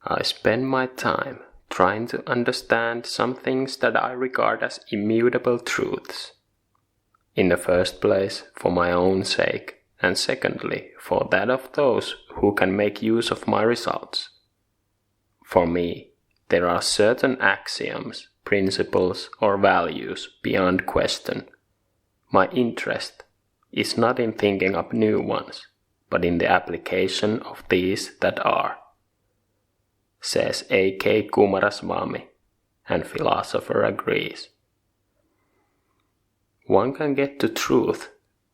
I spend my time trying to understand some things that I regard as immutable truths. In the first place, for my own sake, and secondly, for that of those who can make use of my results. For me, there are certain axioms, principles, or values beyond question. My interest is not in thinking up new ones, but in the application of these that are, says A.K. Kumaraswamy, and philosopher agrees. One can get to truth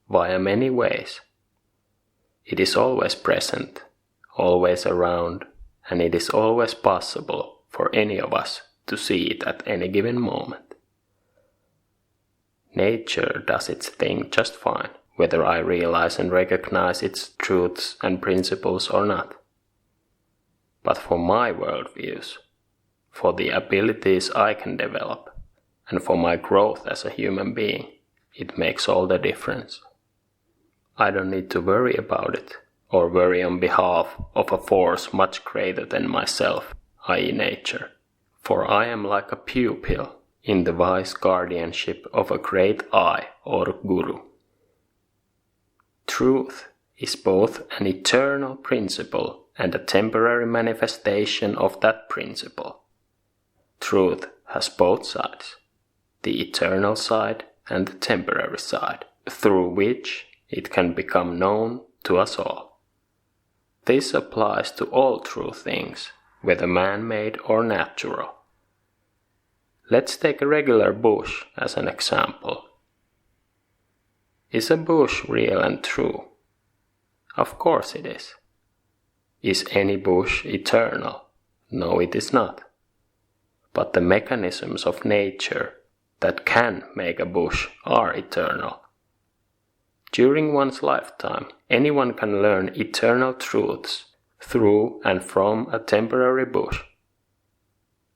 via many ways. It is always present, always around, and it is always possible for any of us to see it at any given moment. Nature does its thing just fine, whether I realize and recognize its truths and principles or not. But for my worldviews, for the abilities I can develop, and for my growth as a human being, it makes all the difference. I don't need to worry about it, or worry on behalf of a force much greater than myself, i.e. nature. For I am like a pupil in the wise guardianship of a great I or guru. Truth is both an eternal principle and a temporary manifestation of that principle. Truth has both sides, the eternal side and the temporary side, through which it can become known to us all. This applies to all true things, whether man-made or natural. Let's take a regular bush as an example. Is a bush real and true? Of course it is. Is any bush eternal? No, it is not. But the mechanisms of nature that can make a bush are eternal. During one's lifetime, anyone can learn eternal truths through and from a temporary bush.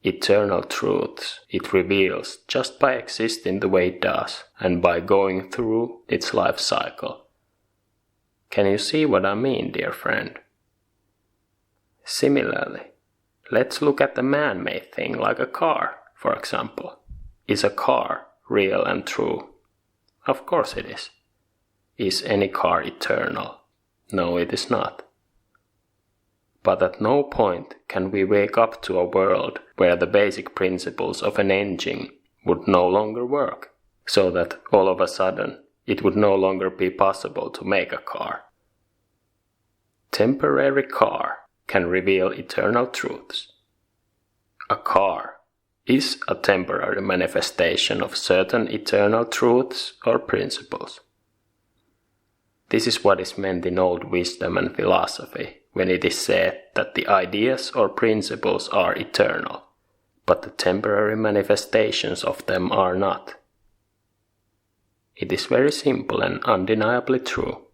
Eternal truths it reveals just by existing the way it does and by going through its life cycle. Can you see what I mean, dear friend? Similarly, let's look at the man-made thing like a car, for example. Is a car real and true? Of course it is. Is any car eternal? No, it is not. But at no point can we wake up to a world where the basic principles of an engine would no longer work, so that all of a sudden it would no longer be possible to make a car. Temporary car can reveal eternal truths. A car is a temporary manifestation of certain eternal truths or principles. This is what is meant in old wisdom and philosophy when it is said that the ideas or principles are eternal, but the temporary manifestations of them are not. It is very simple and undeniably true.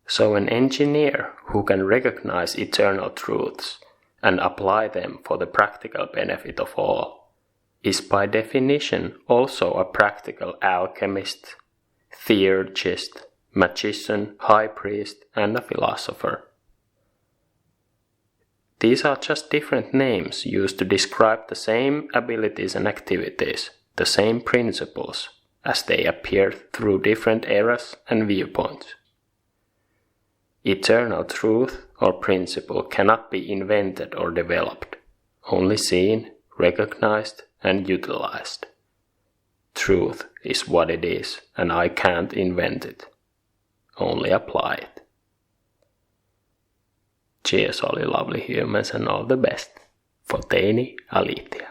So an engineer who can recognize eternal truths and apply them for the practical benefit of all is by definition also a practical alchemist, theurgist, magician, high priest, and a philosopher. These are just different names used to describe the same abilities and activities, the same principles, as they appear through different eras and viewpoints. Eternal truth or principle cannot be invented or developed, only seen, recognized, and utilized. Truth is what it is, and I can't invent it. Only apply it. Cheers all you lovely humans and all the best. For Teini Alitia.